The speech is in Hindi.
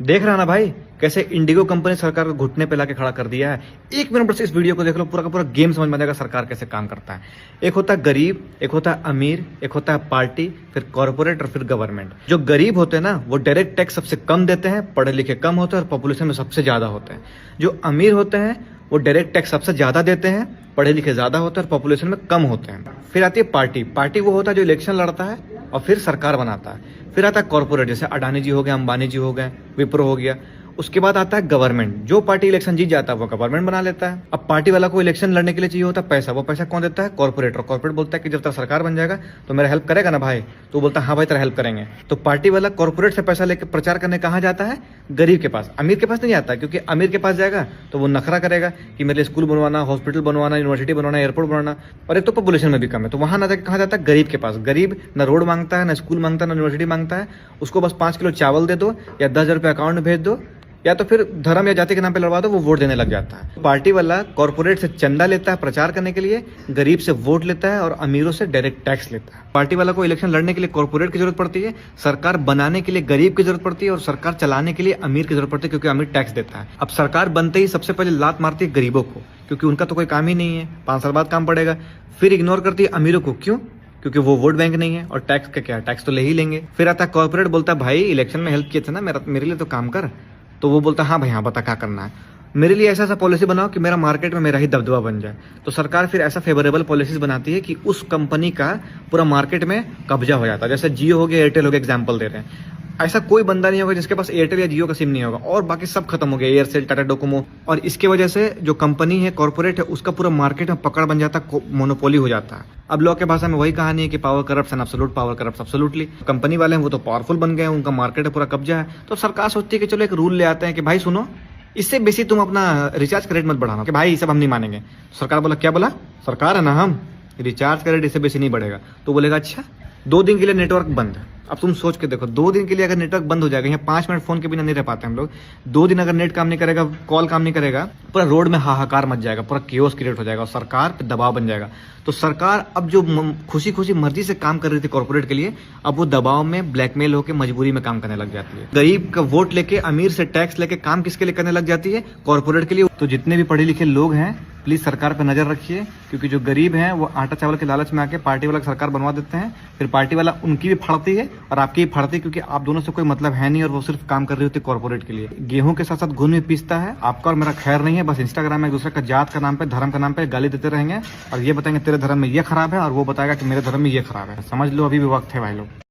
देख रहा ना भाई, कैसे इंडिगो कंपनी सरकार को घुटने पे लाके खड़ा कर दिया है। एक मिनट बस इस वीडियो को देख लो, पूरा का पूरा गेम समझ में आ जाएगा सरकार कैसे काम करता है। एक होता है गरीब, एक होता है अमीर, एक होता है पार्टी, फिर कॉर्पोरेट और फिर गवर्नमेंट। जो गरीब होते हैं ना, वो डायरेक्ट टैक्स सबसे कम देते हैं, पढ़े लिखे कम होते हैं और पॉपुलेशन में सबसे ज्यादा होते हैं। जो अमीर होते हैं वो डायरेक्ट टैक्स सबसे ज्यादा देते हैं, पढ़े लिखे ज्यादा होते हैं और पॉपुलेशन में कम होते हैं। फिर आती है पार्टी। पार्टी वो होता है जो इलेक्शन लड़ता है और फिर सरकार बनाता है। फिर आता है कॉर्पोरेट, जैसे अडानी जी हो गए, अंबानी जी हो गए, विप्रो हो गया। उसके बाद आता है गवर्नमेंट। जो पार्टी इलेक्शन जीत जाता है वो गवर्नमेंट बना लेता है। अब पार्टी वाला को इलेक्शन लड़ने के लिए चाहिए होता है पैसा, वो पैसा कौन देता है? कॉर्पोरेट। और कॉर्पोरेट बोलता है कि जब तक सरकार बन जाएगा तो मेरा हेल्प करेगा ना भाई? तो बोलता है हाँ भाई तेरा हेल्प करेंगे। तो पार्टी वाला कॉर्पोरेट से पैसा लेकर प्रचार करने कहाँ जाता है? गरीब के पास। अमीर के पास नहीं जाता, क्योंकि अमीर के पास जाएगा तो वो नखरा करेगा कि मेरे लिए स्कूल बनवाना, हॉस्पिटल बनवाना, यूनिवर्सिटी बनवाना, एयरपोर्ट बनवाना, और एक तो पॉपुलेशन में भी कम है। तो वहां ना जाकर कहाँ जाता है? गरीब के पास। गरीब ना रोड मांगता है, ना स्कूल मांगता है, ना यूनिवर्सिटी मांगता है। उसको बस 5 किलो चावल दे दो या 10,000 रुपये अकाउंट में भेज दो, या तो फिर धर्म या जाति के नाम पे लड़वा दो, वो वोट देने लग जाता है। पार्टी वाला कॉर्पोरेट से चंदा लेता है प्रचार करने के लिए, गरीब से वोट लेता है और अमीरों से डायरेक्ट टैक्स लेता है। पार्टी वाला को इलेक्शन लड़ने के लिए कॉर्पोरेट की जरूरत पड़ती है, सरकार बनाने के लिए गरीब की जरूरत पड़ती है, और सरकार चलाने के लिए अमीर की जरूरत पड़ती है, क्योंकि अमीर टैक्स देता है। अब सरकार बनते ही सबसे पहले लात मारती है गरीबों को, क्योंकि उनका तो कोई काम ही नहीं है, 5 साल बाद काम पड़ेगा। फिर इग्नोर करती है अमीरों को। क्यों? क्योंकि वो वोट बैंक नहीं है, और टैक्स का क्या, टैक्स तो ले ही लेंगे। फिर आता है कॉर्पोरेट, बोलता है भाई इलेक्शन में हेल्प किए थे ना, मेरे लिए तो काम कर। तो वो बोलता है हाँ भाई हाँ, बता क्या करना है। मेरे लिए ऐसा पॉलिसी बनाओ कि मेरा मार्केट में मेरा ही दबदबा बन जाए। तो सरकार फिर ऐसा फेवरेबल पॉलिसीज बनाती है कि उस कंपनी का पूरा मार्केट में कब्जा हो जाता है। जैसे जियो हो गया, एयरटेल हो गया, एग्जाम्पल दे रहे हैं। ऐसा कोई बंदा नहीं होगा जिसके पास एयरटेल या जियो का सिम नहीं होगा, और बाकी सब खत्म हो गया, एयरसेल, टाटा डोकोमो। और इसके वजह से जो कंपनी है, कॉर्पोरेट है, उसका पूरा मार्केट में पकड़ बन जाता है, मोनोपोली हो जाता है। अब लोग के भाषा में वही कहानी है कि power corrupts and absolute power corrupts absolutely. Company वाले हैं वो तो पावरफुल बन गए हैं, उनका मार्केट है पूरा कब्जा है। तो सरकार सोचती है कि चलो एक रूल ले आते हैं कि भाई सुनो, इससे बेसी तुम अपना रिचार्ज का रेट मत बढ़ाना, कि भाई ये सब हम नहीं मानेंगे। सरकार बोला क्या बोला? सरकार है ना हम, रिचार्ज का रेट इससे बेसी नहीं बढ़ेगा। तो बोलेगा अच्छा 2 दिन के लिए नेटवर्क बंद। अब तुम सोच के देखो, 2 दिन के लिए अगर नेटवर्क बंद हो जाएगा, यहाँ 5 मिनट फोन के बिना नहीं रह पाते हम लोग। 2 दिन अगर नेट काम नहीं करेगा, कॉल काम नहीं करेगा, पूरा रोड में हाहाकार मच जाएगा, पूरा केओस क्रिएट हो जाएगा और सरकार पे दबाव बन जाएगा। तो सरकार अब जो खुशी खुशी मर्जी से काम कर रही थी कॉर्पोरेट के लिए, अब वो दबाव में ब्लैकमेल होकर मजबूरी में काम करने लग जाती है। गरीब का वोट लेके, अमीर से टैक्स लेके काम किसके लिए करने लग जाती है? कॉर्पोरेट के लिए। तो जितने भी पढ़े लिखे लोग हैं, प्लीज सरकार पर नजर रखिए, क्योंकि जो गरीब हैं वो आटा चावल के लालच में आके पार्टी वाला सरकार बनवा देते हैं। फिर पार्टी वाला उनकी भी फाड़ती है और आपकी भी फाड़ती है, क्योंकि आप दोनों से कोई मतलब है नहीं, और वो सिर्फ काम कर रही होती है कॉर्पोरेट के लिए। गेहूं के साथ साथ घुन में पीसता है। आपका और मेरा खैर नहीं है, बस इंस्टाग्राम में एक दूसरे का जात का नाम पे, धर्म का नाम पे गाली देते रहेंगे, और ये बताएंगे तेरे धर्म में ये खराब है, और वो बताएगा कि मेरे धर्म में ये खराब है। समझ लो अभी भी वक्त है भाई लोग।